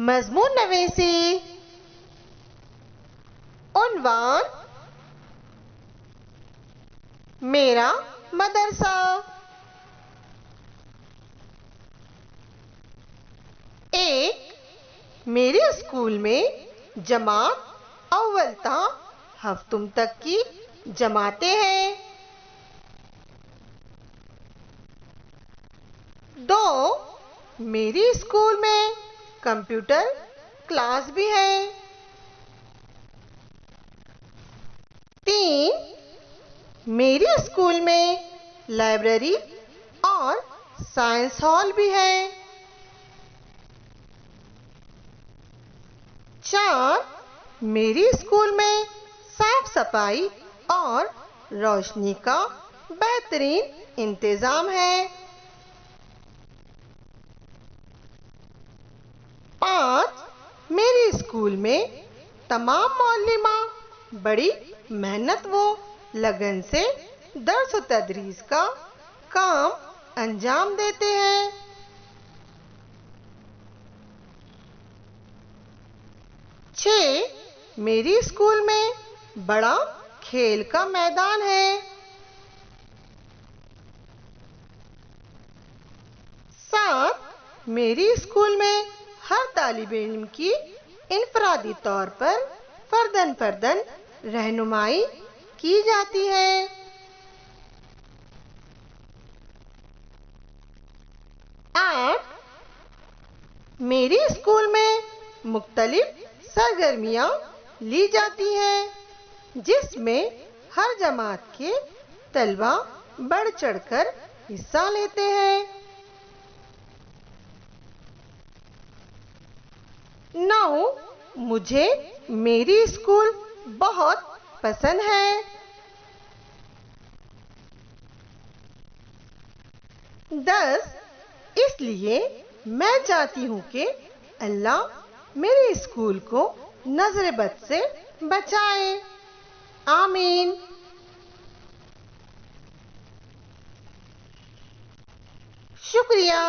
مضمون نویسی، عنوان میرا مدرسہ۔ میرے اسکول میں جماعت اول تا ہفتم تک کی جماعتیں ہیں۔ 2 میری اسکول میں کمپیوٹر کلاس بھی ہے۔ 3 میری اسکول میں لائبریری اور سائنس ہال بھی ہے۔ 4 میری اسکول میں صاف صفائی اور روشنی کا بہترین انتظام ہے۔ 5 میری اسکول میں تمام معلمہ بڑی محنت و لگن سے درس و تدریس کا کام انجام دیتے ہیں۔ 6 میری اسکول میں بڑا کھیل کا میدان ہے۔ 7 میری اسکول میں ہر طالب علم کی انفرادی طور پر فرداً رہنمائی کی جاتی ہے۔ 8 میری اسکول میں مختلف سرگرمیاں لی جاتی ہیں جس میں ہر جماعت کے طلبہ بڑھ چڑھ کر حصہ لیتے ہیں۔ 9 مجھے میری اسکول بہت پسند ہے۔ 10 اس لیے میں چاہتی ہوں کہ اللہ میرے اسکول کو نظر بد سے بچائے، آمین۔ شکریہ۔